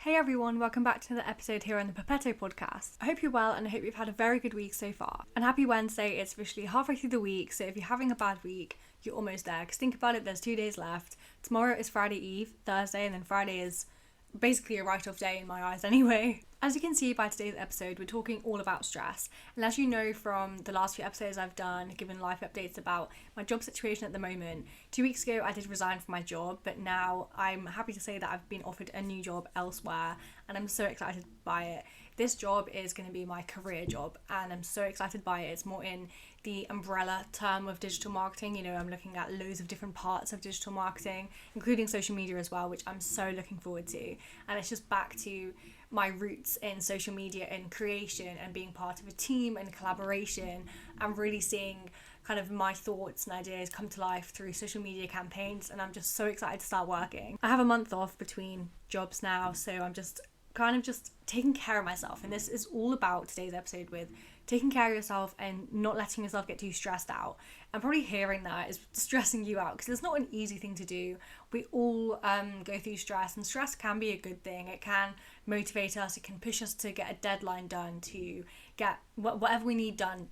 Hey everyone, welcome back to another episode here on the Pepetto podcast. I hope you're well and I hope you've had a very good week so far. And happy Wednesday, it's officially halfway through the week, so if you're having a bad week, you're almost there. Because think about it, there's 2 days left. Tomorrow is Friday Eve, Thursday, and then Friday is basically a write-off day in my eyes anyway. As you can see by today's episode, we're talking all about stress. And as you know from the last few episodes I've done, given life updates about my job situation at the moment, 2 weeks ago I did resign from my job, but now I'm happy to say that I've been offered a new job elsewhere and I'm so excited by it. This job is going to be my career job and I'm so excited by it. It's more in the umbrella term of digital marketing. You know, I'm looking at loads of different parts of digital marketing, including social media as well, which I'm so looking forward to. And it's just back to my roots in social media and creation and being part of a team and collaboration and really seeing kind of my thoughts and ideas come to life through social media campaigns, and I'm just so excited to start working. I have a month off between jobs now, so I'm just taking care of myself, and this is all about today's episode with taking care of yourself and not letting yourself get too stressed out. And probably hearing that is stressing you out because it's not an easy thing to do. We all go through stress, and stress can be a good thing. It can motivate us, it can push us to get a deadline done, to get whatever we need done.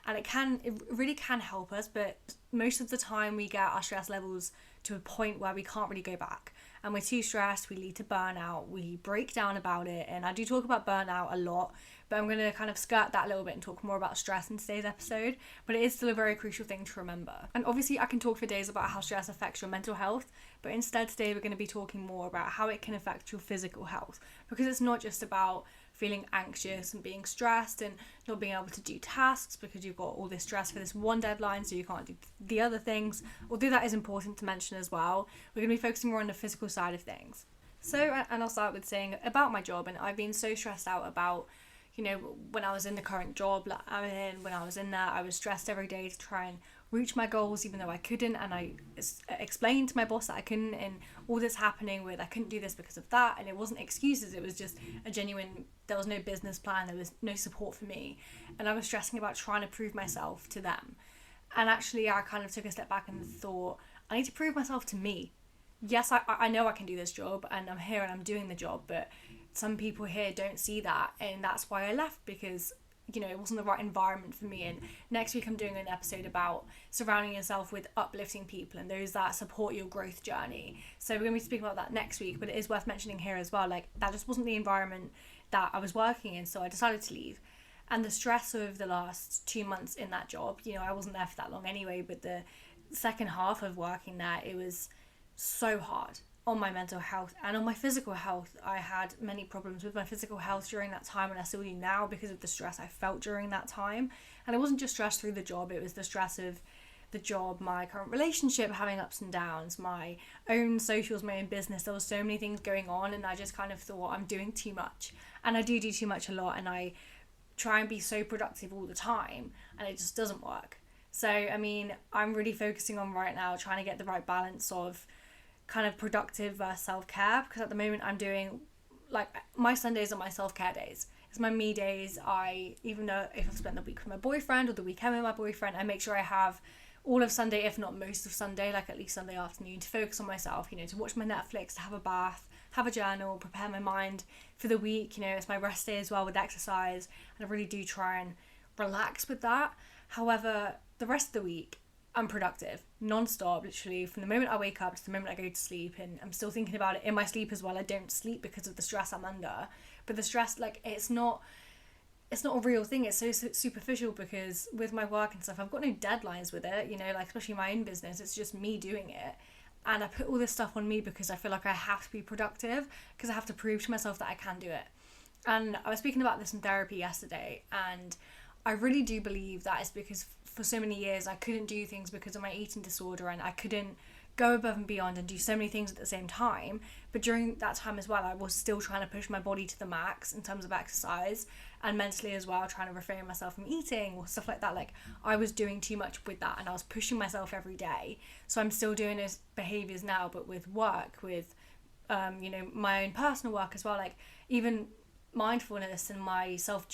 And it really can help us, but most of the time we get our stress levels to a point where we can't really go back. And we're too stressed, we lead to burnout, we break down about it. And I do talk about burnout a lot, but I'm going to kind of skirt that a little bit and talk more about stress in today's episode. But it is still a very crucial thing to remember. And obviously I can talk for days about how stress affects your mental health, but instead today we're going to be talking more about how it can affect your physical health. Because it's not just about feeling anxious and being stressed and not being able to do tasks because you've got all this stress for this one deadline, so you can't do the other things. Although that is important to mention as well, we're going to be focusing more on the physical side of things. So, and I'll start with saying about my job, and I've been so stressed out about, you know, when I was in the current job when I was in there, I was stressed every day to try and reach my goals even though I couldn't, and I explained to my boss that I couldn't, and all this happening with I couldn't do this because of that, and it wasn't excuses, it was just a genuine, there was no business plan, there was no support for me, and I was stressing about trying to prove myself to them. And actually I kind of took a step back and thought, I need to prove myself to me. Yes, I know I can do this job and I'm here and I'm doing the job, but some people here don't see that, and that's why I left, because you know, it wasn't the right environment for me. And next week I'm doing an episode about surrounding yourself with uplifting people and those that support your growth journey. So we're going to be speaking about that next week, but it is worth mentioning here as well, like that just wasn't the environment that I was working in, so I decided to leave. And the stress of the last 2 months in that job, you know, I wasn't there for that long anyway, but the second half of working there, it was so hard on my mental health and on my physical health. I had many problems with my physical health during that time, and I still do now because of the stress I felt during that time. And it wasn't just stress through the job, it was the stress of the job, my current relationship having ups and downs, my own socials, my own business. There was so many things going on, and I just kind of thought I'm doing too much. And I do too much a lot, and I try and be so productive all the time, and it just doesn't work. So, I mean, I'm really focusing on right now trying to get the right balance of kind of productive versus self-care, because at the moment I'm doing, like, my Sundays are my self-care days. It's my me days. Even though if I've spent the week with my boyfriend or the weekend with my boyfriend, I make sure I have all of Sunday, if not most of Sunday, like at least Sunday afternoon, to focus on myself, you know, to watch my Netflix, to have a bath, have a journal, prepare my mind for the week. You know, it's my rest day as well with exercise, and I really do try and relax with that. However, the rest of the week I'm productive, non-stop, literally from the moment I wake up to the moment I go to sleep, and I'm still thinking about it in my sleep as well. I don't sleep because of the stress I'm under, but the stress, like, it's not a real thing. It's so superficial, because with my work and stuff, I've got no deadlines with it, you know, like especially my own business, it's just me doing it. And I put all this stuff on me because I feel like I have to be productive, because I have to prove to myself that I can do it. And I was speaking about this in therapy yesterday, and I really do believe that is because for so many years I couldn't do things because of my eating disorder, and I couldn't go above and beyond and do so many things at the same time. But during that time as well, I was still trying to push my body to the max in terms of exercise, and mentally as well, trying to refrain myself from eating or stuff like that. Like, I was doing too much with that, and I was pushing myself every day. So I'm still doing those behaviours now, but with work, with you know, my own personal work as well, like even mindfulness and my self-love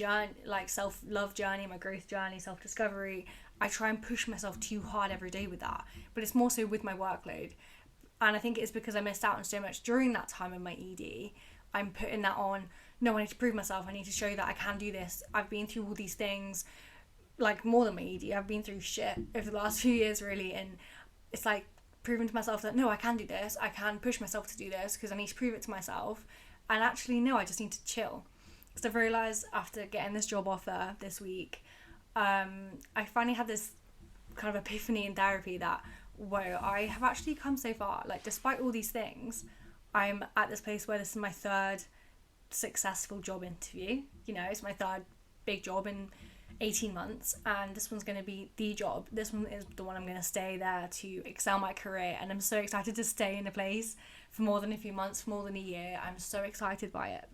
journey, my growth journey, self-discovery. I try and push myself too hard every day with that, but it's more so with my workload. And I think it's because I missed out on so much during that time in my ED. I'm putting that on, no, I need to prove myself, I need to show that I can do this, I've been through all these things, like more than my ED, I've been through shit over the last few years really, and it's like proving to myself that no, I can do this, I can push myself to do this because I need to prove it to myself. And actually no, I just need to chill, because I've realised after getting this job offer this week, I finally had this kind of epiphany in therapy that, whoa, I have actually come so far. Like, despite all these things, I'm at this place where this is my third successful job interview. You know, it's my third big job in 18 months, and this one's going to be the job. This one is the one I'm going to stay there to excel my career, and I'm so excited to stay in a place for more than a few months, for more than a year. I'm so excited by it.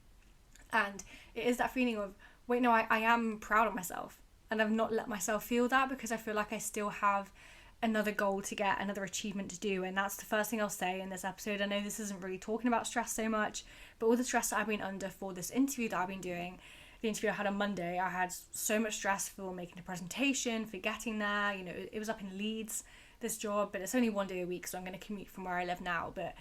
And it is that feeling of, wait, no, I am proud of myself, and I've not let myself feel that, because I feel like I still have another goal to get, another achievement to do. And that's the first thing I'll say in this episode. I know this isn't really talking about stress so much, but all the stress that I've been under for this interview that I've been doing, the interview I had on Monday, I had so much stress for making a presentation, for getting there. You know, it was up in Leeds, this job, but it's only 1 day a week, so I'm going to commute from where I live now. But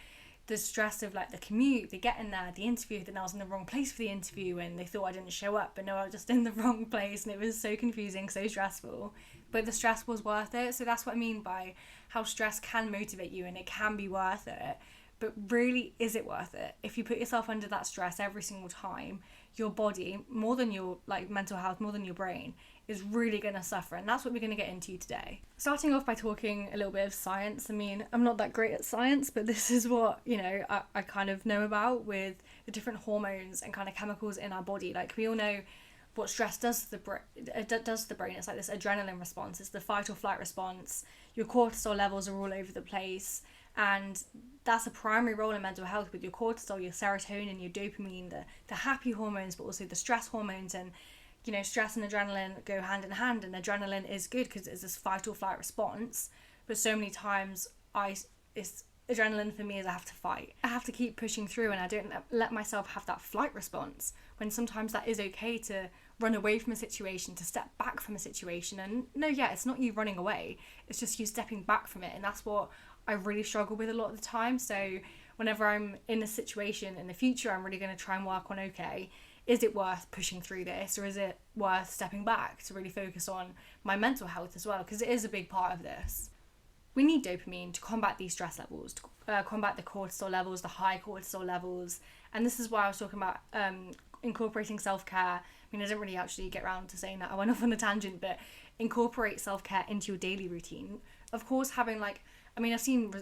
the stress of like the commute, the getting there, the interview, then I was in the wrong place for the interview and they thought I didn't show up, but no, I was just in the wrong place, and it was so confusing, so stressful. But the stress was worth it. So that's what I mean by how stress can motivate you and it can be worth it. But really, is it worth it? If you put yourself under that stress every single time, your body, more than your like mental health, more than your brain, is really going to suffer. And that's what we're going to get into today. Starting off by talking a little bit of science. I mean, I'm not that great at science, but this is what, you know, I kind of know about with the different hormones and kind of chemicals in our body. Like, we all know what stress does to the brain. It's like this adrenaline response. It's the fight or flight response. Your cortisol levels are all over the place. And that's a primary role in mental health, with your cortisol, your serotonin, your dopamine, the happy hormones, but also the stress hormones. And, you know, stress and adrenaline go hand in hand, and adrenaline is good because it's this fight or flight response. But so many times it's adrenaline for me is I have to fight. I have to keep pushing through, and I don't let myself have that flight response, when sometimes that is okay to run away from a situation, to step back from a situation. And no, yeah, it's not you running away, it's just you stepping back from it. And that's what I really struggle with a lot of the time. So whenever I'm in a situation in the future, I'm really going to try and work on, okay, is it worth pushing through this, or is it worth stepping back to really focus on my mental health as well, because it is a big part of this. We need dopamine to combat these stress levels, to combat the cortisol levels, the high cortisol levels. And this is why I was talking about incorporating self-care. I mean, I didn't really actually get around to saying that, I went off on a tangent, but incorporate self-care into your daily routine. Of course, having like, I mean, I've seen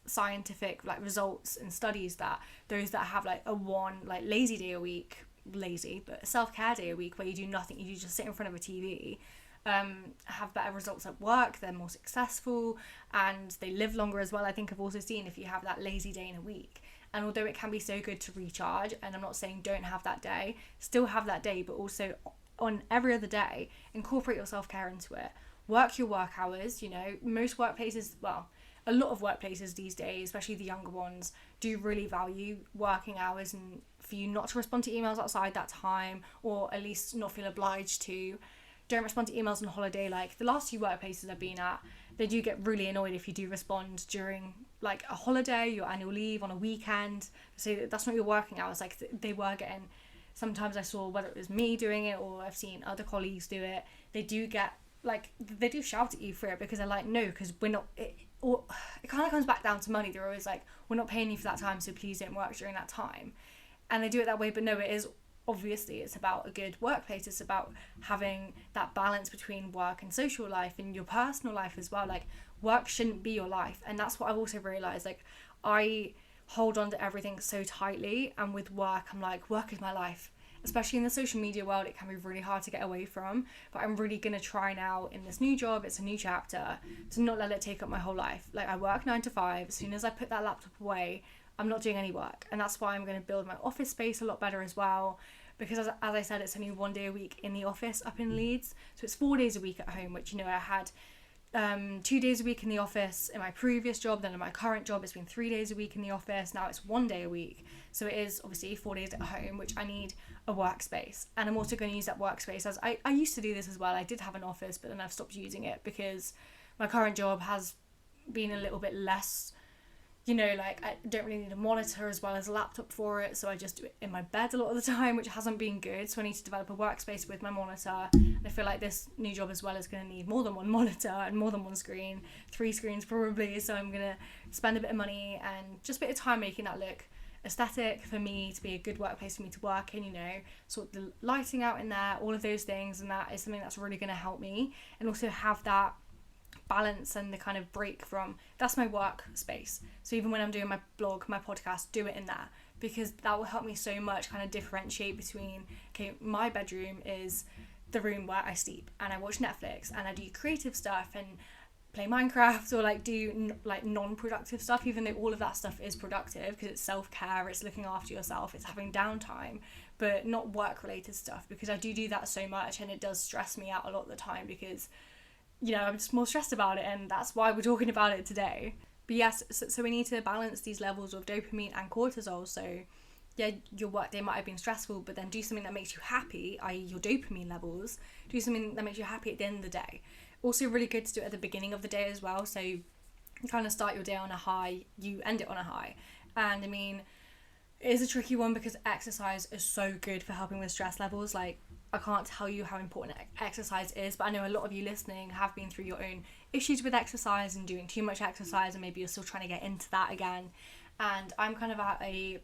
scientific like results and studies that those that have like a one like lazy day a week, but a self-care day a week where you do nothing, you just sit in front of a TV, have better results at work, they're more successful, and they live longer as well. I think I've also seen if you have that lazy day in a week. And although it can be so good to recharge, and I'm not saying don't have that day, still have that day, but also on every other day, incorporate your self-care into it. Work your work hours. You know, most workplaces, well, a lot of workplaces these days, especially the younger ones, do really value working hours, and for you not to respond to emails outside that time, or at least not feel obliged to. Don't respond to emails on holiday. Like the last few workplaces I've been at, they do get really annoyed if you do respond during like a holiday, your annual leave, on a weekend. So that's not your working hours. Like they were getting, sometimes I saw, whether it was me doing it or I've seen other colleagues do it, they do get like, they do shout at you for it, because they're like, no, because we're not, it kind of comes back down to money. They're always like, we're not paying you for that time, so please don't work during that time. And they do it that way, but no, it is, obviously it's about a good workplace. It's about having that balance between work and social life and your personal life as well. Like, work shouldn't be your life. And that's what I've also realized. Like, I hold on to everything so tightly, and with work I'm like, work is my life. Especially in the social media world, it can be really hard to get away from, but I'm really gonna try now in this new job, it's a new chapter, to not let it take up my whole life. Like, I work 9 to 5, as soon as I put that laptop away, I'm not doing any work. And that's why I'm going to build my office space a lot better as well, because as I said, it's only 1 day a week in the office up in Leeds, so it's 4 days a week at home, which, you know, I had 2 days a week in the office in my previous job. Then in my current job, it's been 3 days a week in the office. Now it's 1 day a week, so it is obviously 4 days at home, which I need a workspace. And I'm also going to use that workspace as I used to do this as well. I did have an office, but then I've stopped using it because my current job has been a little bit less like I don't really need a monitor as well as a laptop for it, so I just do it in my bed a lot of the time, which hasn't been good. So I need to develop a workspace with my monitor, and I feel like this new job as well is going to need more than one monitor and more than one screen, 3 screens probably. So I'm going to spend a bit of money and just a bit of time making that look aesthetic for me, to be a good workplace for me to work in, sort the lighting out in there, all of those things, and that is something that's really going to help me, and also have that balance and the kind of break from, that's my work space. So even when I'm doing my blog, my podcast, do it in there, because that will help me so much kind of differentiate between, okay, my bedroom is the room where I sleep and I watch Netflix and I do creative stuff and play Minecraft, or like do like non-productive stuff, even though all of that stuff is productive because it's self-care, it's looking after yourself, it's having downtime, but not work-related stuff, because I do that so much and it does stress me out a lot of the time, because I'm just more stressed about it, and that's why we're talking about it today. But yes, so we need to balance these levels of dopamine and cortisol. So yeah, your work day might have been stressful, but then do something that makes you happy, i.e. your dopamine levels. Do something that makes you happy at the end of the day. Also really good to do it at the beginning of the day as well. So you kind of start your day on a high, you end it on a high. And I mean, it is a tricky one because exercise is so good for helping with stress levels. Like, I can't tell you how important exercise is, but I know a lot of you listening have been through your own issues with exercise and doing too much exercise, and maybe you're still trying to get into that again. And I'm kind of at a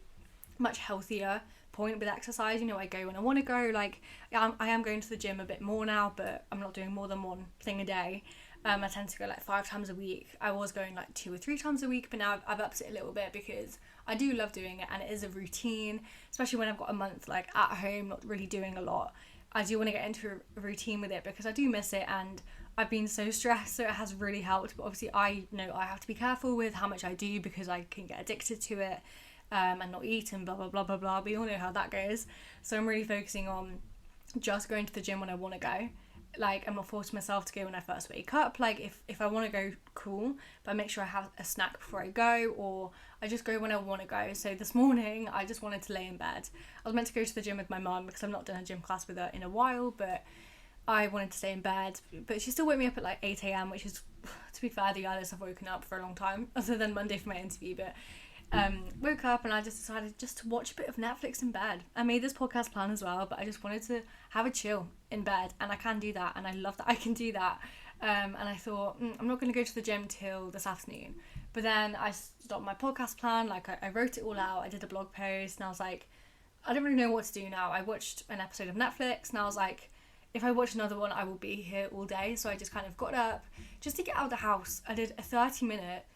much healthier point with exercise. I go when I want to go. Like, I am going to the gym a bit more now, but I'm not doing more than one thing a day. I tend to go like 5 times a week. I was going like 2 or 3 times a week, but now I've upped it a little bit because I do love doing it, and it is a routine, especially when I've got a month like at home not really doing a lot. I do want to get into a routine with it because I do miss it, and I've been so stressed, so it has really helped. But obviously I know I have to be careful with how much I do, because I can get addicted to it and not eat and blah blah blah blah blah. We all know how that goes. So I'm really focusing on just going to the gym when I want to go. Like, I'm not forcing myself to go when I first wake up. Like, if I want to go, cool, but I make sure I have a snack before I go, or I just go when I want to go. So this morning I just wanted to lay in bed. I was meant to go to the gym with my mum because I've not done a gym class with her in a while, but I wanted to stay in bed. But she still woke me up at like 8 a.m, which is, to be fair, the earliest I've woken up for a long time, other than Monday for my interview. But woke up and I just decided just to watch a bit of Netflix in bed. I made this podcast plan as well, but I just wanted to have a chill in bed, and I can do that, and I love that I can do that. And I thought, I'm not going to go to the gym till this afternoon. But then I stopped my podcast plan, like I wrote it all out, I did a blog post, and I was like, I don't really know what to do now. I watched an episode of Netflix, and I was like, if I watch another one, I will be here all day. So I just kind of got up just to get out of the house. I did a 30-minute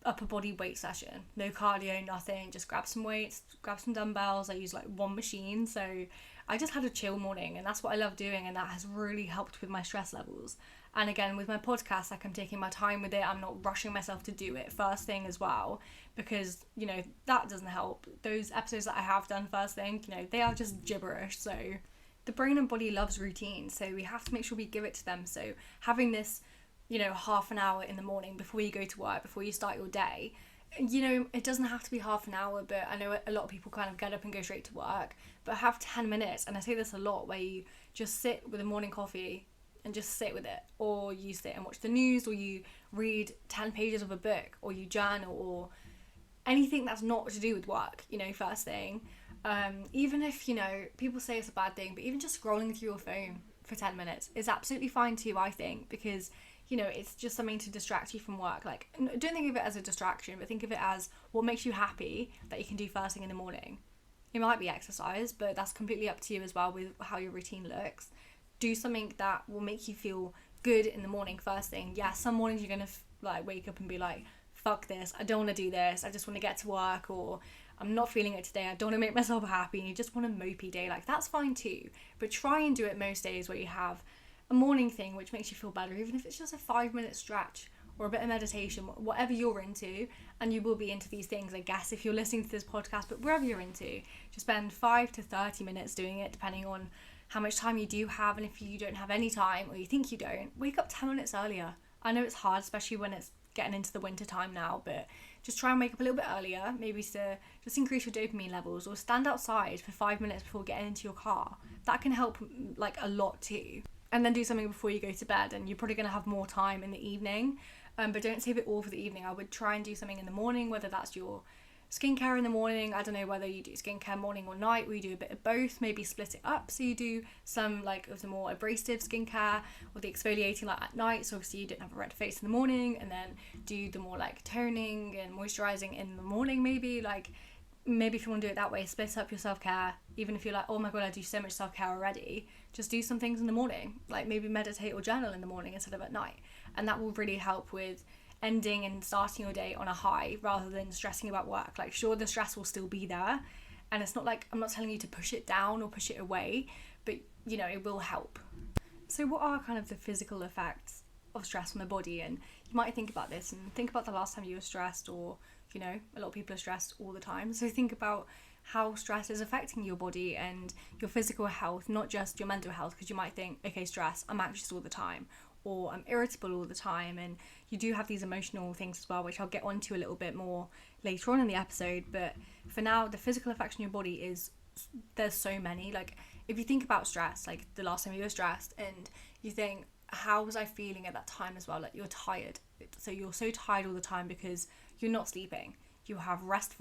upper body weight session, no cardio, nothing, just grab some weights, grab some dumbbells. I used like one machine, so I just had a chill morning, and that's what I love doing, and that has really helped with my stress levels. And again, with my podcast, like, I'm taking my time with it. I'm not rushing myself to do it first thing as well, because that doesn't help. Those episodes that I have done first thing, they are just gibberish. So the brain and body loves routine, so we have to make sure we give it to them. So having this half an hour in the morning before you go to work, before you start your day, it doesn't have to be half an hour, but I know a lot of people kind of get up and go straight to work, but have 10 minutes, and I say this a lot, where you just sit with a morning coffee and just sit with it, or you sit and watch the news, or you read 10 pages of a book, or you journal, or anything that's not to do with work, first thing. Even if, people say it's a bad thing, but even just scrolling through your phone for 10 minutes is absolutely fine too, I think, because it's just something to distract you from work. Like, don't think of it as a distraction, but think of it as what makes you happy that you can do first thing in the morning. It might be exercise, but that's completely up to you as well with how your routine looks. Do something that will make you feel good in the morning first thing. Yeah, some mornings you're going to wake up and be like, fuck this, I don't want to do this, I just want to get to work, or I'm not feeling it today, I don't want to make myself happy, and you just want a mopey day. Like, that's fine too, but try and do it most days where you have a morning thing which makes you feel better, even if it's just a 5-minute stretch or a bit of meditation, whatever you're into. And you will be into these things, I guess, if you're listening to this podcast, but wherever you're into, just spend 5 to 30 minutes doing it, depending on how much time you do have. And if you don't have any time, or you think you don't, wake up 10 minutes earlier. I know it's hard, especially when it's getting into the winter time now, but just try and wake up a little bit earlier, maybe to just increase your dopamine levels, or stand outside for 5 minutes before getting into your car. That can help a lot too. And then do something before you go to bed, and you're probably going to have more time in the evening. but don't save it all for the evening. I would try and do something in the morning, whether that's your skincare in the morning. I don't know whether you do skincare morning or night, or you do a bit of both. Maybe split it up, so you do some like of the more abrasive skincare or the exfoliating like at night, so obviously you don't have a red face in the morning, and then do the more like toning and moisturizing in the morning. Maybe if you want to do it that way, split up your self-care. Even if you're like, oh my god, I do so much self-care already, just do some things in the morning, like maybe meditate or journal in the morning instead of at night, and that will really help with ending and starting your day on a high rather than stressing about work. Like, sure, the stress will still be there, and it's not like, I'm not telling you to push it down or push it away, but you know, it will help. So what are kind of the physical effects of stress on the body? And you might think about this and think about the last time you were stressed, or you know, a lot of people are stressed all the time, so think about how stress is affecting your body and your physical health, not just your mental health, because you might think, okay, stress, I'm anxious all the time, or I'm irritable all the time, and you do have these emotional things as well, which I'll get onto a little bit more later on in the episode. But for now, the physical effects on your body is, there's so many. Like, if you think about stress, like the last time you were stressed, and you think, how was I feeling at that time as well? Like, you're tired, so you're so tired all the time because you're not sleeping. You have restless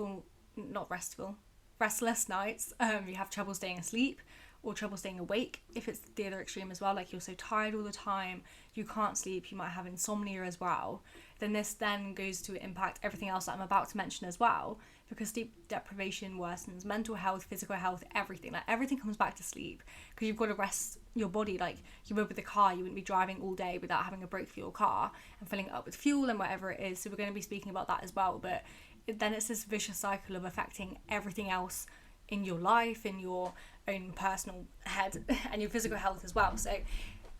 nights. You have trouble staying asleep or trouble staying awake if it's the other extreme as well. Like, you're so tired all the time, you can't sleep, you might have insomnia as well. Then this then goes to impact everything else that I'm about to mention as well, because sleep deprivation worsens mental health, physical health, everything. Like, everything comes back to sleep, because you've got to rest your body. Like, you would with a car, you wouldn't be driving all day without having a break for your car and filling it up with fuel and whatever it is. So we're going to be speaking about that as well. But then it's this vicious cycle of affecting everything else in your life, in your own personal head, and your physical health as well. So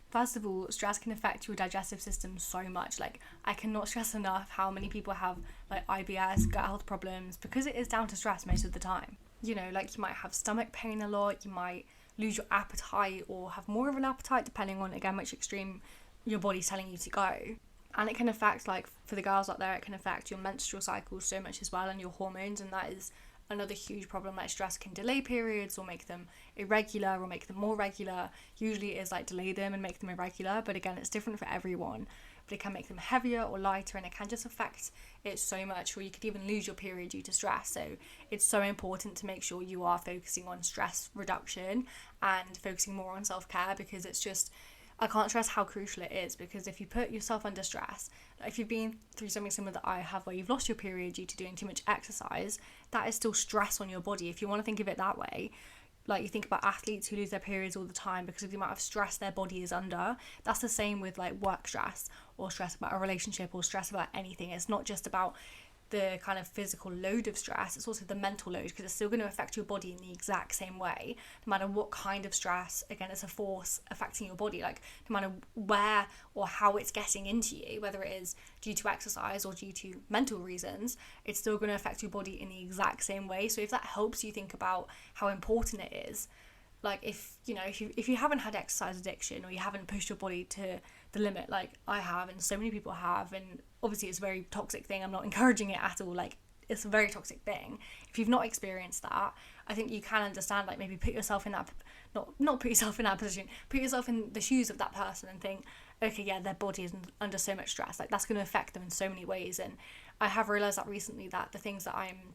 first of all, stress can affect your digestive system so much. Like, I cannot stress enough how many people have like IBS, gut health problems, because it is down to stress most of the time. You know, like, you might have stomach pain a lot, you might lose your appetite or have more of an appetite, depending on, again, which extreme your body's telling you to go. And it can affect, like, for the girls out there, it can affect your menstrual cycle so much as well, and your hormones, and that is another huge problem. Like, stress can delay periods or make them irregular or make them more regular. Usually it is like delay them and make them irregular, but again, it's different for everyone. But it can make them heavier or lighter, and it can just affect it so much, or you could even lose your period due to stress. So it's so important to make sure you are focusing on stress reduction and focusing more on self-care, because it's just, I can't stress how crucial it is. Because if you put yourself under stress, like if you've been through something similar that I have, where you've lost your period due to doing too much exercise, that is still stress on your body, if you want to think of it that way. Like, you think about athletes who lose their periods all the time because of the amount of stress their body is under. That's the same with like work stress, or stress about a relationship, or stress about anything. It's not just about the kind of physical load of stress, it's also the mental load, because it's still going to affect your body in the exact same way, no matter what kind of stress. Again, it's a force affecting your body. Like, no matter where or how it's getting into you, whether it is due to exercise or due to mental reasons, it's still going to affect your body in the exact same way. So if that helps you think about how important it is, like, if you haven't had exercise addiction, or you haven't pushed your body to the limit, like I have, and so many people have, and obviously it's a very toxic thing, I'm not encouraging it at all, like, it's a very toxic thing. If you've not experienced that, I think you can understand, like, maybe put yourself in that, not put yourself in that position, put yourself in the shoes of that person and think, okay, yeah, their body is under so much stress, like, that's going to affect them in so many ways. And I have realised that recently, that the things that I'm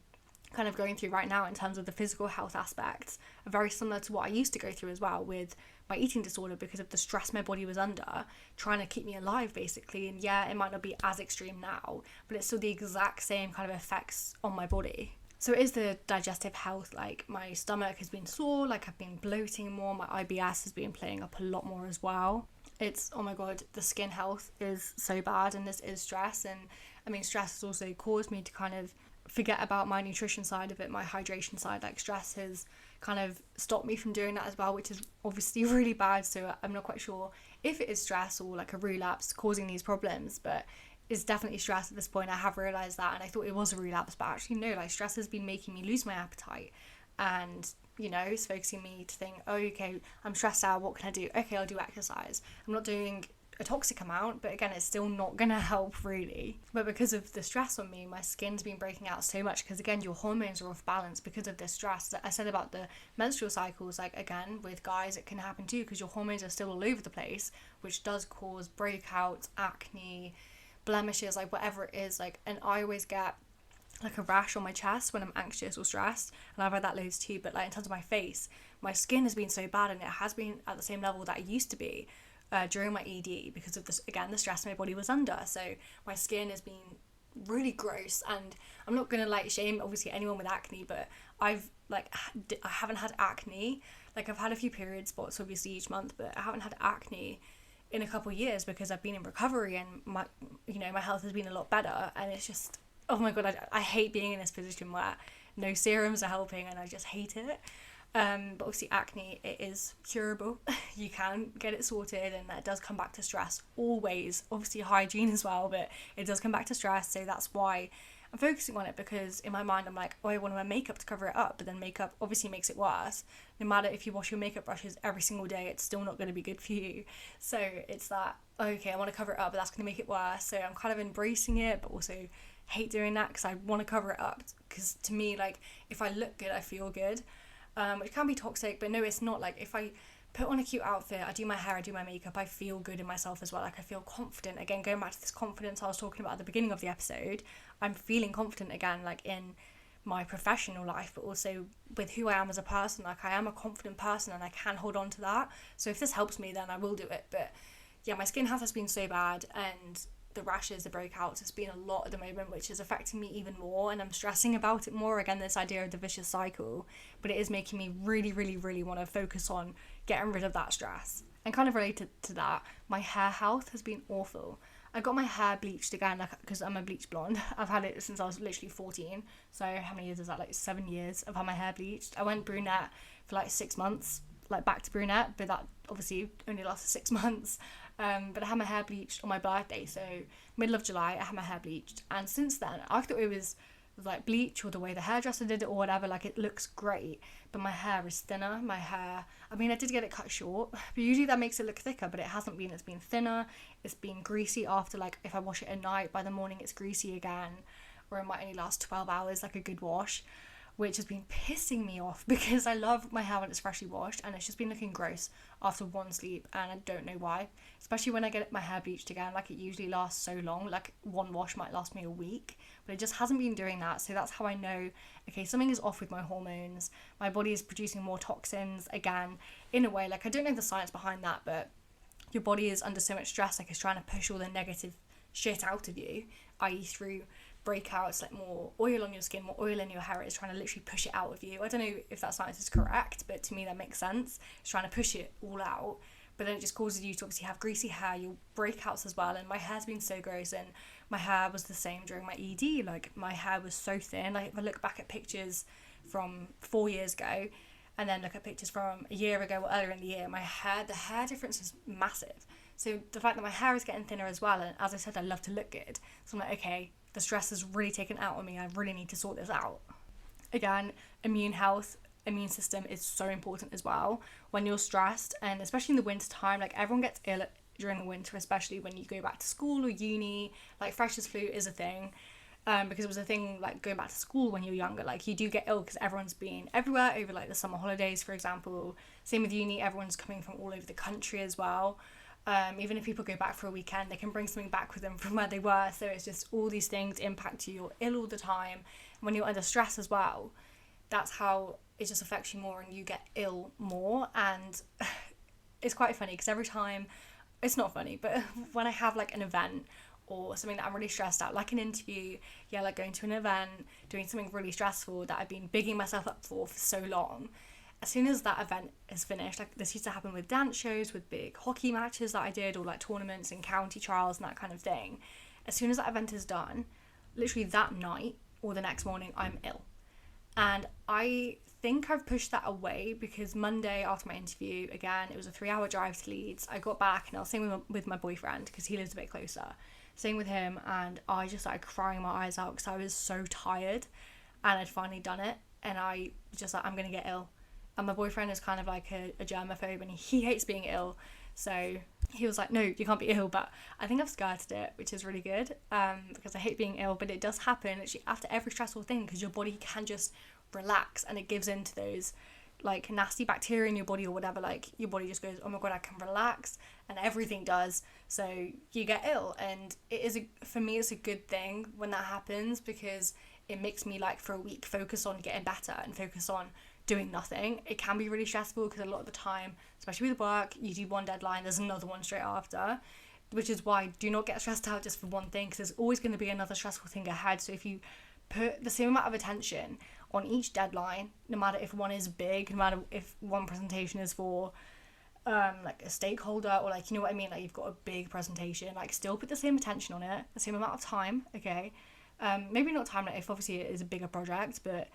kind of going through right now in terms of the physical health aspects are very similar to what I used to go through as well with my eating disorder, because of the stress my body was under, trying to keep me alive basically. And yeah, it might not be as extreme now, but it's still the exact same kind of effects on my body. So it is the digestive health. Like, my stomach has been sore, like I've been bloating more, my IBS has been playing up a lot more as well. It's, oh my god, the skin health is so bad, and this is stress. And I mean, stress has also caused me to kind of forget about my nutrition side of it, my hydration side. Like, stress has kind of stopped me from doing that as well, which is obviously really bad. So I'm not quite sure if it is stress or like a relapse causing these problems, but it's definitely stress at this point. I have realised that, and I thought it was a relapse, but actually no, like, stress has been making me lose my appetite, and you know, it's focusing me to think, oh, okay, I'm stressed out, what can I do? Okay, I'll do exercise. I'm not doing a toxic amount, but again, it's still not gonna help really. But because of the stress on me, my skin's been breaking out so much, because again, your hormones are off balance because of this stress. I said about the menstrual cycles, like, again, with guys it can happen too, because your hormones are still all over the place, which does cause breakouts, acne, blemishes, like whatever it is, like, and I always get like a rash on my chest when I'm anxious or stressed, and I've had that loads too. But like in terms of my face, my skin has been so bad, and it has been at the same level that it used to be during my ED, because of this, again, the stress my body was under. So my skin has been really gross, and I'm not gonna like shame obviously anyone with acne, but I haven't had acne. Like, I've had a few period spots obviously each month, but I haven't had acne in a couple of years because I've been in recovery, and my health has been a lot better. And it's just, oh my god, I hate being in this position where no serums are helping, and I just hate it. But obviously acne, it is curable. You can get it sorted, and that does come back to stress always. Obviously hygiene as well, but it does come back to stress. So that's why I'm focusing on it, because in my mind I'm like, oh, I want to wear makeup to cover it up, but then makeup obviously makes it worse. No matter if you wash your makeup brushes every single day, it's still not going to be good for you. So it's that, okay, I want to cover it up, but that's going to make it worse. So I'm kind of embracing it, but also hate doing that because I want to cover it up, because to me, like, if I look good, I feel good, which can be toxic, but no, it's not. Like, if I put on a cute outfit, I do my hair, I do my makeup, I feel good in myself as well. Like, I feel confident. Again, going back to this confidence I was talking about at the beginning of the episode, I'm feeling confident again, like in my professional life, but also with who I am as a person. Like, I am a confident person, and I can hold on to that. So if this helps me, then I will do it. But yeah, my skin health has been so bad, and the rashes, the breakouts, it's been a lot at the moment, which is affecting me even more, and I'm stressing about it more. Again, this idea of the vicious cycle, but it is making me really, really, really want to focus on getting rid of that stress. And kind of related to that, my hair health has been awful. I got my hair bleached again, like, because I'm a bleach blonde. I've had it since I was literally 14. So how many years is that? Like 7 years I've had my hair bleached. I went brunette for like 6 months, like back to brunette, but that obviously only lasted 6 months. But I had my hair bleached on my birthday, so middle of July I had my hair bleached, and since then I thought it was like bleach or the way the hairdresser did it or whatever, like it looks great, but my hair is thinner. My hair, I mean, I did get it cut short, but usually that makes it look thicker, but it hasn't been. It's been thinner, it's been greasy after, like, if I wash it at night, by the morning it's greasy again, or it might only last 12 hours, like a good wash, which has been pissing me off because I love my hair when it's freshly washed, and it's just been looking gross after one sleep, and I don't know why. Especially when I get my hair bleached again, like, it usually lasts so long, like one wash might last me a week, but it just hasn't been doing that. So that's how I know, okay, something is off with my hormones. My body is producing more toxins again, in a way. Like, I don't know the science behind that, but your body is under so much stress, like it's trying to push all the negative shit out of you, i.e. through breakouts, like more oil on your skin, more oil in your hair. It's trying to literally push it out of you. I don't know if that science is correct, but to me that makes sense. It's trying to push it all out, but then it just causes you to obviously have greasy hair, your breakouts as well. And my hair's been so gross, and my hair was the same during my ED. Like, my hair was so thin. Like, if I look back at pictures from 4 years ago and then look at pictures from a year ago or earlier in the year, the hair difference is massive. So the fact that my hair is getting thinner as well, and as I said, I love to look good, so I'm like, okay, the stress has really taken out on me, I really need to sort this out. Again, immune system is so important as well when you're stressed, and especially in the winter time. Like, everyone gets ill during the winter, especially when you go back to school or uni. Like, freshers flu is a thing, because it was a thing, like, going back to school when you're younger. Like, you do get ill because everyone's been everywhere over, like, the summer holidays, for example. Same with uni, everyone's coming from all over the country as well. Even if people go back for a weekend, they can bring something back with them from where they were. So it's just all these things impact you. You're ill all the time. When you're under stress as well, that's how it just affects you more, and you get ill more. And it's quite funny because every time, it's not funny, but when I have like an event or something that I'm really stressed out, like an interview, yeah, like going to an event, doing something really stressful that I've been bigging myself up for so long, as soon as that event is finished, like this used to happen with dance shows, with big hockey matches that I did, or like tournaments and county trials and that kind of thing, as soon as that event is done, literally that night or the next morning, I'm ill. And I think I've pushed that away because Monday after my interview, again, it was a 3-hour drive to Leeds. I got back and I was staying with my boyfriend because he lives a bit closer, staying with him, and I just started crying my eyes out because I was so tired and I'd finally done it, and I just like, I'm gonna get ill. And my boyfriend is kind of like a germaphobe, and he hates being ill, so he was like, no, you can't be ill. But I think I've skirted it, which is really good, because I hate being ill, but it does happen actually after every stressful thing, because your body can just relax and it gives in to those like nasty bacteria in your body or whatever, like your body just goes, oh my god, I can relax, and everything does, so you get ill. And for me it's a good thing when that happens, because it makes me like for a week focus on getting better and focus on doing nothing. It can be really stressful because a lot of the time, especially with work, you do one deadline, there's another one straight after, which is why do not get stressed out just for one thing, because there's always going to be another stressful thing ahead. So if you put the same amount of attention on each deadline, no matter if one is big, no matter if one presentation is for like a stakeholder, or like, you know what I mean, like you've got a big presentation, like still put the same attention on it, the same amount of time, okay? Maybe not time, like if obviously it is a bigger project, but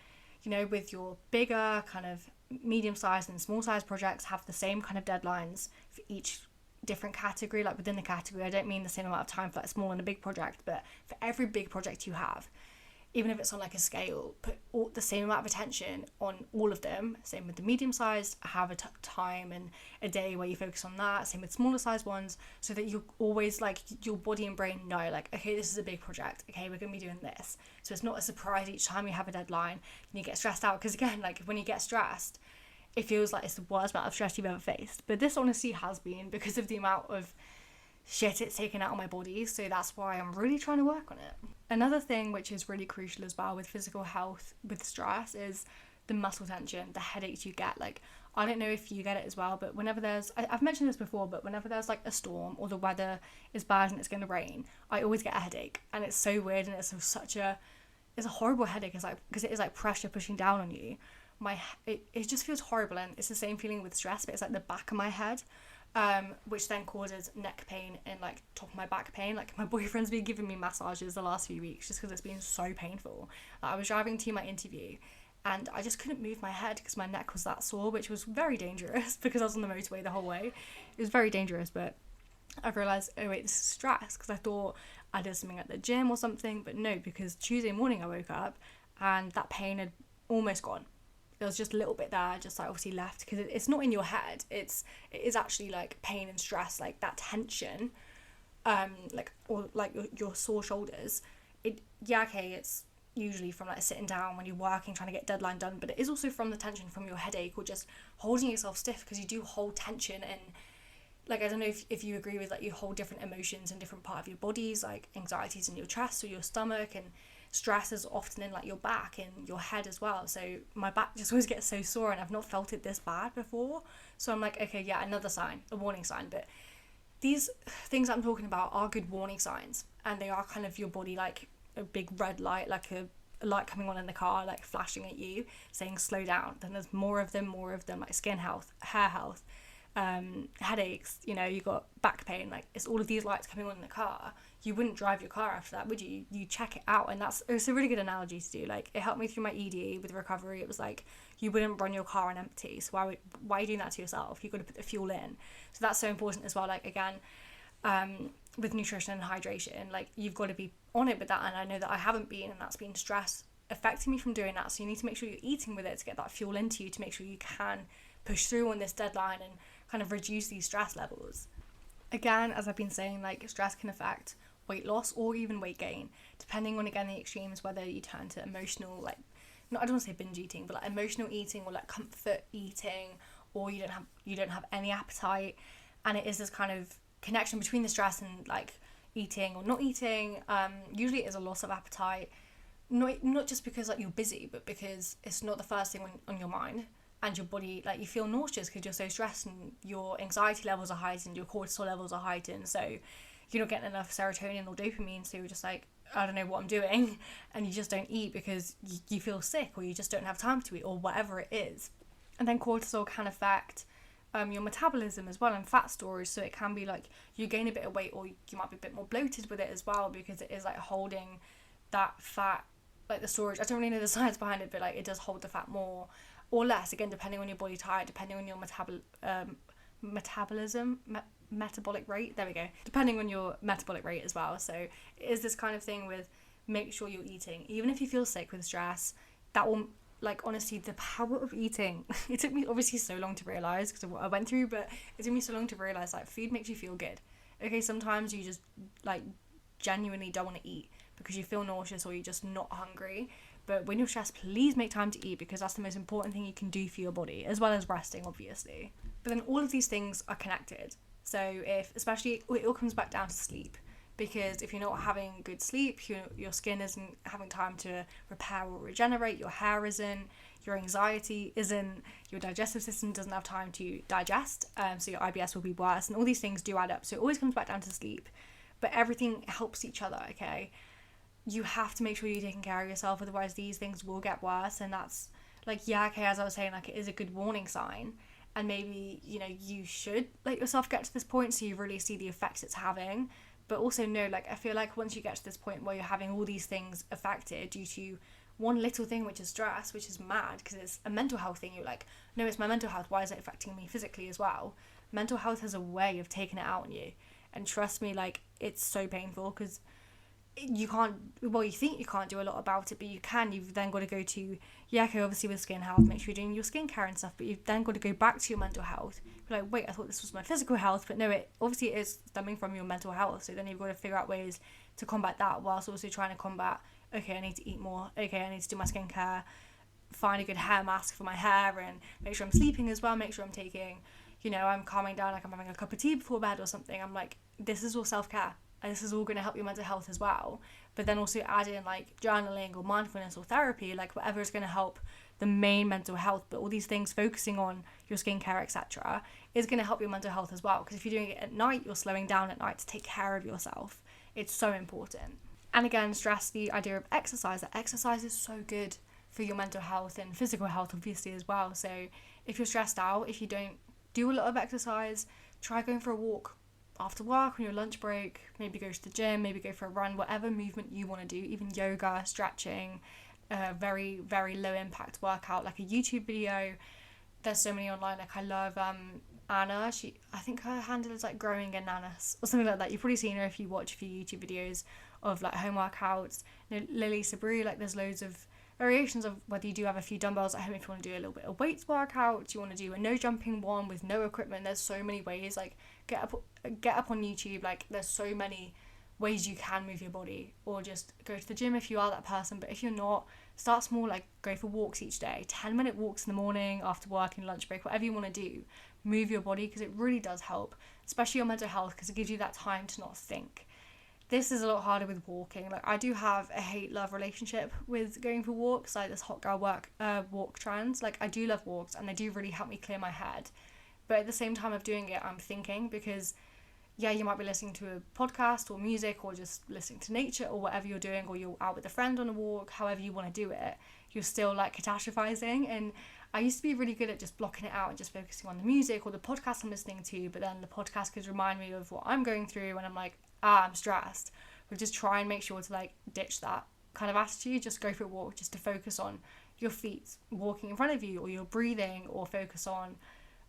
you know, with your bigger kind of medium-sized and small-sized projects, have the same kind of deadlines for each different category. Like within the category, I don't mean the same amount of time for like small and a big project, but for every big project you have, even if it's on like a scale, put the same amount of attention on all of them. Same with the medium sized, have a time and a day where you focus on that. Same with smaller sized ones, so that you always, like, your body and brain know, like, okay, this is a big project, okay, we're gonna be doing this. So it's not a surprise each time you have a deadline and you get stressed out, because again, like when you get stressed, it feels like it's the worst amount of stress you've ever faced. But this honestly has been, because of the amount of shit it's taken out on my body. So that's why I'm really trying to work on it. Another thing which is really crucial as well with physical health with stress is the muscle tension, the headaches you get. Like, I don't know if you get it as well, but whenever I've mentioned this before, but whenever there's like a storm or the weather is bad and it's going to rain, I always get a headache. And it's so weird, and it's a horrible headache. It's like, because it is like pressure pushing down on you. It just feels horrible, and it's the same feeling with stress, but it's like the back of my head, which then causes neck pain and like top of my back pain. Like, my boyfriend's been giving me massages the last few weeks just because it's been so painful. Like, I was driving to my interview and I just couldn't move my head because my neck was that sore, which was very dangerous because I was on the motorway the whole way. It was very dangerous, but I realised, oh wait, this is stress, because I thought I did something at the gym or something, but no, because Tuesday morning I woke up and that pain had almost gone. There was just a little bit there, just like obviously left, because it's not in your head. It is actually like pain and stress, like that tension, like, or like your sore shoulders. It's usually from like sitting down when you're working, trying to get deadline done, but it is also from the tension from your headache, or just holding yourself stiff, because you do hold tension. And like, I don't know if you agree with, like, you hold different emotions in different part of your bodies, like anxiety's in your chest or your stomach, and stress is often in like your back and your head as well. So my back just always gets so sore, and I've not felt it this bad before. So I'm like, okay, yeah, another sign, a warning sign. But these things I'm talking about are good warning signs, and they are kind of your body like a big red light, like a light coming on in the car, like flashing at you, saying slow down. Then there's more of them, like skin health, hair health, headaches, you know, you got back pain. Like, it's all of these lights coming on in the car. You wouldn't drive your car after that, would you? You check it out. And it's a really good analogy to do. Like, it helped me through my ED with recovery. It was like, you wouldn't run your car on empty, so why are you doing that to yourself? You've got to put the fuel in. So that's so important as well. Like, again, with nutrition and hydration, like, you've got to be on it with that. And I know that I haven't been, and that's been stress affecting me from doing that. So you need to make sure you're eating with it to get that fuel into you, to make sure you can push through on this deadline and kind of reduce these stress levels. Again, as I've been saying, like, stress can affect weight loss or even weight gain, depending on, again, the extremes, whether you turn to emotional, like, I don't want to say binge eating, but like emotional eating, or like comfort eating, or you don't have any appetite. And it is this kind of connection between the stress and like eating or not eating. Usually it is a loss of appetite, not just because like you're busy, but because it's not the first thing on your mind. And your body, like, you feel nauseous because you're so stressed, and your anxiety levels are heightened, your cortisol levels are heightened, so you're not getting enough serotonin or dopamine, so you're just like, I don't know what I'm doing, and you just don't eat because you feel sick, or you just don't have time to eat, or whatever it is. And then cortisol can affect your metabolism as well, and fat storage, so it can be like you gain a bit of weight, or you might be a bit more bloated with it as well, because it is like holding that fat, like the storage. I don't really know the science behind it, but like it does hold the fat more or less, again, depending on your body type, depending on your metabolic rate, there we go, depending on your metabolic rate as well. So it is this kind of thing with, make sure you're eating, even if you feel sick with stress. That will, like, honestly, the power of eating, it took me obviously so long to realise because of what I went through, but it took me so long to realise, like, food makes you feel good. Okay, sometimes you just, like, genuinely don't want to eat because you feel nauseous or you're just not hungry, But when you're stressed, please make time to eat, because that's the most important thing you can do for your body, as well as resting, obviously. But then all of these things are connected. So especially, it all comes back down to sleep. Because if you're not having good sleep, your skin isn't having time to repair or regenerate, your hair isn't, your anxiety isn't, your digestive system doesn't have time to digest, so your IBS will be worse, and all these things do add up. So it always comes back down to sleep. But everything helps each other, okay? You have to make sure you're taking care of yourself, otherwise these things will get worse. And that's like, yeah, okay, as I was saying, like, it is a good warning sign. And maybe, you should let yourself get to this point so you really see the effects it's having. But also, no, like, I feel like once you get to this point where you're having all these things affected due to one little thing, which is stress, which is mad, because it's a mental health thing, you're like, no, it's my mental health, why is it affecting me physically as well? Mental health has a way of taking it out on you. And trust me, like, it's so painful, because you can't, well, you think you can't do a lot about it, but you can. You've then got to go to, yeah, okay, obviously with skin health, make sure you're doing your skincare and stuff, but you've then got to go back to your mental health. You're like, wait, I thought this was my physical health, but no, it obviously is stemming from your mental health. So then you've got to figure out ways to combat that, whilst also trying to combat, okay, I need to eat more, okay, I need to do my skincare, find a good hair mask for my hair, and make sure I'm sleeping as well, make sure I'm taking, I'm calming down, like I'm having a cup of tea before bed or something. I'm like, this is all self-care. And this is all going to help your mental health as well. But then also add in like journaling or mindfulness or therapy, like whatever is going to help the main mental health. But all these things, focusing on your skincare, etc., is going to help your mental health as well. Because if you're doing it at night, you're slowing down at night to take care of yourself. It's so important. And again, stress the idea of exercise. That exercise is so good for your mental health and physical health, obviously, as well. So if you're stressed out, if you don't do a lot of exercise, try going for a walk after work, on your lunch break, maybe go to the gym, maybe go for a run, whatever movement you want to do, even yoga, stretching, very, very low impact workout, like a YouTube video. There's so many online, like I love Anna, I think her handle is like Growing Ananas or something like that. You've probably seen her if you watch a few YouTube videos of like home workouts. Lily Sabri, like there's loads of variations of whether you do have a few dumbbells at home if you want to do a little bit of weights workout, you want to do a no jumping one with no equipment. There's so many ways, like get up on YouTube, like there's so many ways you can move your body, or just go to the gym if you are that person. But if you're not, start small, like go for walks each day, 10-minute walks in the morning, after work, and lunch break, whatever you want to do. Move your body, because it really does help, especially your mental health, because it gives you that time to not think. This is a lot harder with walking. Like I do have a hate-love relationship with going for walks, like this hot girl walk trend. Like I do love walks and they do really help me clear my head. But at the same time of doing it, I'm thinking, because yeah, you might be listening to a podcast or music or just listening to nature or whatever you're doing, or you're out with a friend on a walk, however you want to do it, you're still like catastrophizing. And I used to be really good at just blocking it out and just focusing on the music or the podcast I'm listening to, but then the podcast could remind me of what I'm going through and I'm like, I'm stressed. But just try and make sure to like ditch that kind of attitude. Just go for a walk, just to focus on your feet walking in front of you, or your breathing, or focus on,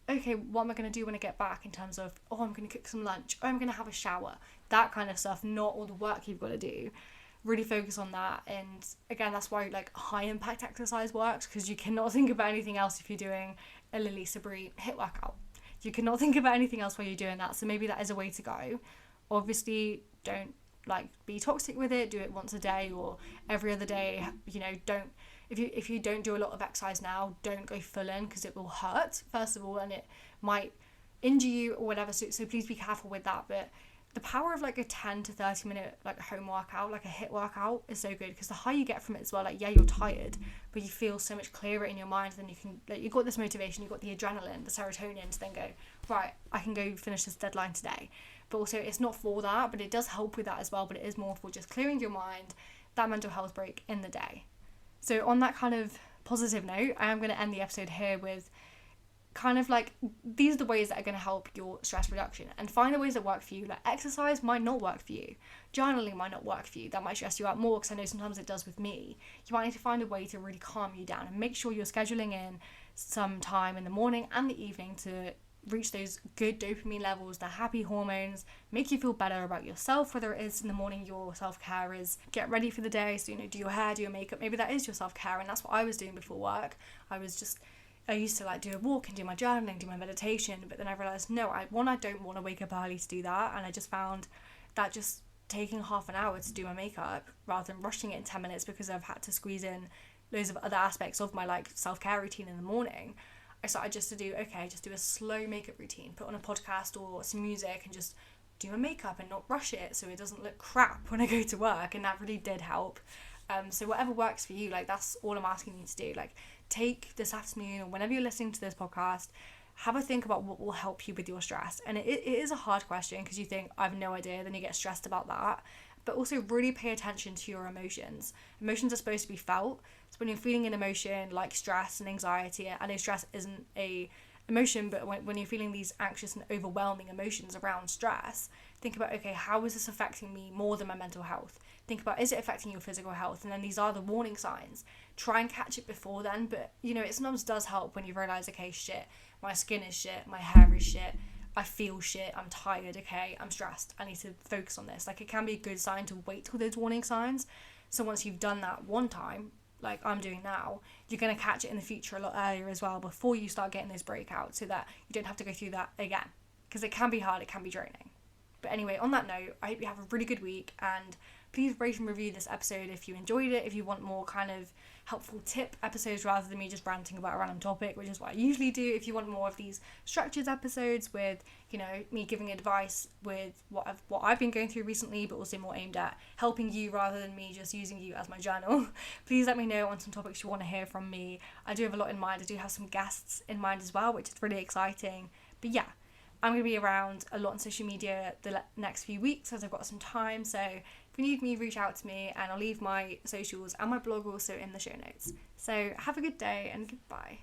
okay, what am I going to do when I get back, in terms of, oh, I'm going to cook some lunch, oh, I'm going to have a shower, that kind of stuff, not all the work you've got to do. Really focus on that. And again, that's why like high impact exercise works, because you cannot think about anything else if you're doing a Lily Sabri HIIT workout. You cannot think about anything else while you're doing that. So maybe that is a way to go. Obviously, don't like be toxic with it. Do it once a day or every other day. Don't, if you don't do a lot of exercise now, don't go full in, because it will hurt first of all, and it might injure you or whatever. So please be careful with that. But the power of like a 10 to 30 minute like home workout, like a HIIT workout, is so good, because the high you get from it as well, like yeah, you're tired, but you feel so much clearer in your mind. Then you can, like, you've got this motivation, you've got the adrenaline, the serotonin to then go, right, I can go finish this deadline today. But also it's not for that, but it does help with that as well. But it is more for just clearing your mind, that mental health break in the day. So on that kind of positive note, I am going to end the episode here with kind of like, these are the ways that are going to help your stress reduction, and find the ways that work for you. Like exercise might not work for you, journaling might not work for you, that might stress you out more, because I know sometimes it does with me. You might need to find a way to really calm you down, and make sure you're scheduling in some time in the morning and the evening to reach those good dopamine levels, the happy hormones, make you feel better about yourself. Whether it is in the morning, your self-care is get ready for the day, so do your hair, do your makeup, maybe that is your self-care. And that's what I was doing before work. I used to like do a walk and do my journaling, do my meditation, but then I realised, no, I don't want to wake up early to do that. And I just found that just taking half an hour to do my makeup rather than rushing it in 10 minutes, because I've had to squeeze in loads of other aspects of my like self-care routine in the morning, I started just to do a slow makeup routine, put on a podcast or some music and just do my makeup and not rush it so it doesn't look crap when I go to work, and that really did help. So whatever works for you, like that's all I'm asking you to do. Like take this afternoon or whenever you're listening to this podcast, have a think about what will help you with your stress. And it is a hard question because you think, I have no idea, then you get stressed about that. But also really pay attention to your emotions. Emotions are supposed to be felt. So when you're feeling an emotion like stress and anxiety, I know stress isn't a emotion, but when you're feeling these anxious and overwhelming emotions around stress, think about, okay, how is this affecting me more than my mental health? Think about, is it affecting your physical health? And then these are the warning signs. Try and catch it before then, but it sometimes does help when you realise, okay, shit, my skin is shit, my hair is shit, I feel shit, I'm tired, okay, I'm stressed, I need to focus on this. Like, it can be a good sign to wait till those warning signs. So once you've done that one time, like I'm doing now, you're going to catch it in the future a lot earlier as well before you start getting those breakouts, so that you don't have to go through that again, because it can be hard, it can be draining. But anyway, on that note, I hope you have a really good week, and please rate and review this episode if you enjoyed it, if you want more kind of helpful tip episodes rather than me just ranting about a random topic, which is what I usually do. If you want more of these structured episodes with, me giving advice with what I've been going through recently, but also more aimed at helping you rather than me just using you as my journal, please let me know on some topics you want to hear from me. I do have a lot in mind. I do have some guests in mind as well, which is really exciting. But yeah, I'm going to be around a lot on social media the next few weeks as I've got some time. So if you need me, reach out to me, and I'll leave my socials and my blog also in the show notes. So have a good day and goodbye.